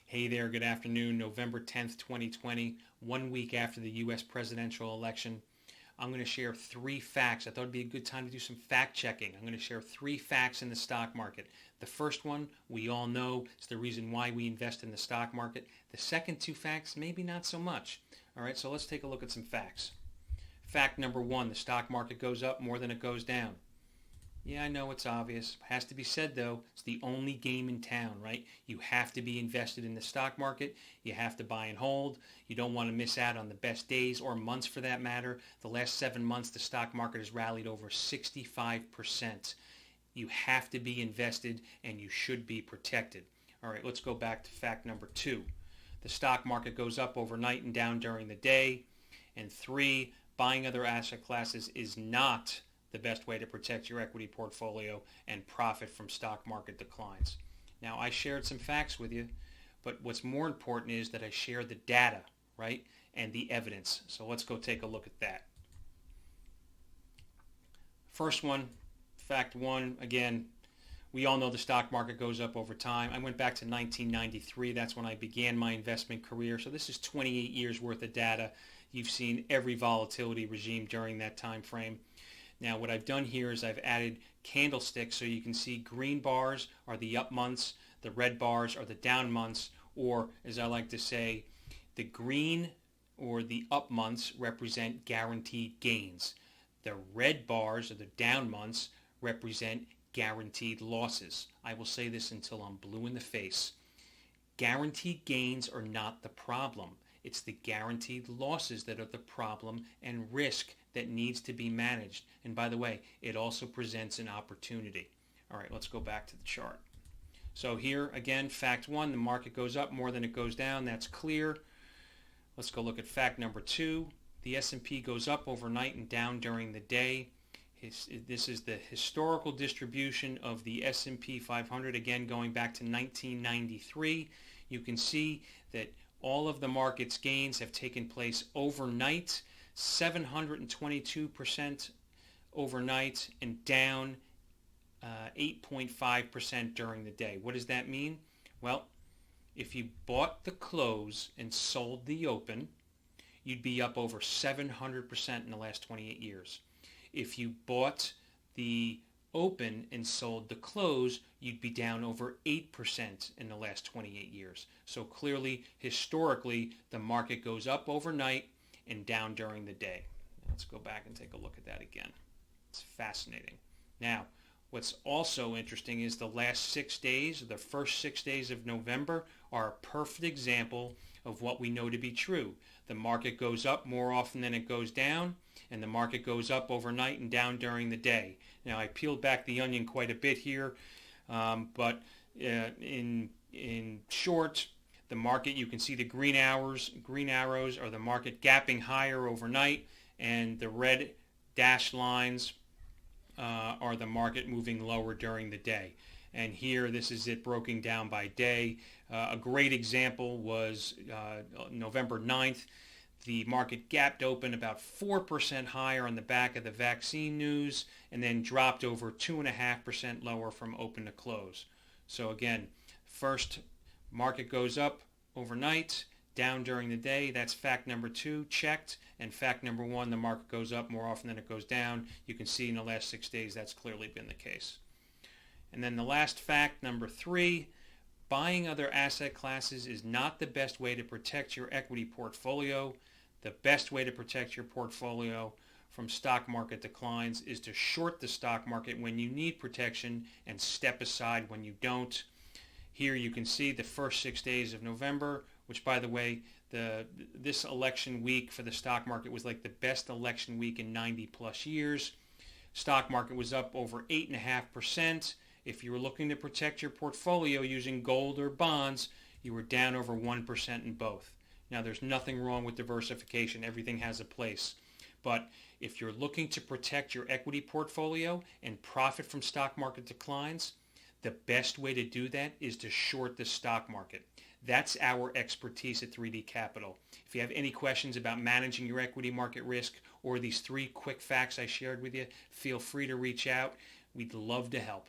Hey there, good afternoon. November 10th, 2020, 1 week after the U.S. presidential election. I'm going to share 3 facts. I thought it'd be a good time to do some fact checking. I'm going to share 3 facts in the stock market. The first one, we all know, it's the reason why we invest in the stock market. The second 2 facts, maybe not so much. All right, so let's take a look at some facts. Fact number 1, the stock market goes up more than it goes down. Yeah, I know it's obvious. Has to be said, though. It's the only game in town, right? You have to be invested in the stock market. You have to buy and hold. You don't want to miss out on the best days or months for that matter. The last 7 months, the stock market has rallied over 65%. You have to be invested and you should be protected. All right, let's go back to fact number 2. The stock market goes up overnight and down during the day. And 3, buying other asset classes is not the best way to protect your equity portfolio and profit from stock market declines. Now, I shared some facts with you, but what's more important is that I share the data, right, and the evidence. So let's go take a look at that. First one, fact 1, again, we all know the stock market goes up over time. I went back to 1993. That's when I began my investment career. So this is 28 years worth of data. You've seen every volatility regime during that time frame. Now what I've done here is I've added candlesticks so you can see green bars are the up months, the red bars are the down months, or as I like to say, the green or the up months represent guaranteed gains. The red bars or the down months represent guaranteed losses. I will say this until I'm blue in the face. Guaranteed gains are not the problem. It's the guaranteed losses that are the problem and risk that needs to be managed. And by the way, it also presents an opportunity. All right, let's go back to the chart. So here, again, fact 1, the market goes up more than it goes down. That's clear. Let's go look at fact number 2. The S&P goes up overnight and down during the day. This is the historical distribution of the S&P 500, again, going back to 1993. You can see that all of the market's gains have taken place overnight, 722% overnight and down 8.5% during the day. What does that mean? Well, if you bought the close and sold the open, you'd be up over 700% in the last 28 years. If you bought the open and sold the close, you'd be down over 8% in the last 28 years. So clearly, historically, the market goes up overnight and down during the day. Let's go back and take a look at that again. It's fascinating. Now, what's also interesting is the last 6 days, the first 6 days of November, are a perfect example of what we know to be true. The market goes up more often than it goes down, and the market goes up overnight and down during the day. Now, I peeled back the onion quite a bit here, but in short, the market, you can see the green arrows are the market gapping higher overnight, and the red dashed lines are the market moving lower during the day. And here, this is it broken down by day. A great example was November 9th. The market gapped open about 4% higher on the back of the vaccine news and then dropped over 2.5% lower from open to close. So again, first, market goes up overnight, down during the day. That's fact number 2, checked. And fact number 1, the market goes up more often than it goes down. You can see in the last 6 days that's clearly been the case. And then the last fact, number 3, buying other asset classes is not the best way to protect your equity portfolio. The best way to protect your portfolio from stock market declines is to short the stock market when you need protection and step aside when you don't. Here you can see the first 6 days of November, which, by the way, this election week for the stock market was like the best election week in 90 plus years. Stock market was up over 8.5%. If you were looking to protect your portfolio using gold or bonds, you were down over 1% in both. Now, there's nothing wrong with diversification. Everything has a place. But if you're looking to protect your equity portfolio and profit from stock market declines, the best way to do that is to short the stock market. That's our expertise at 3D Capital. If you have any questions about managing your equity market risk or these 3 quick facts I shared with you, feel free to reach out. We'd love to help.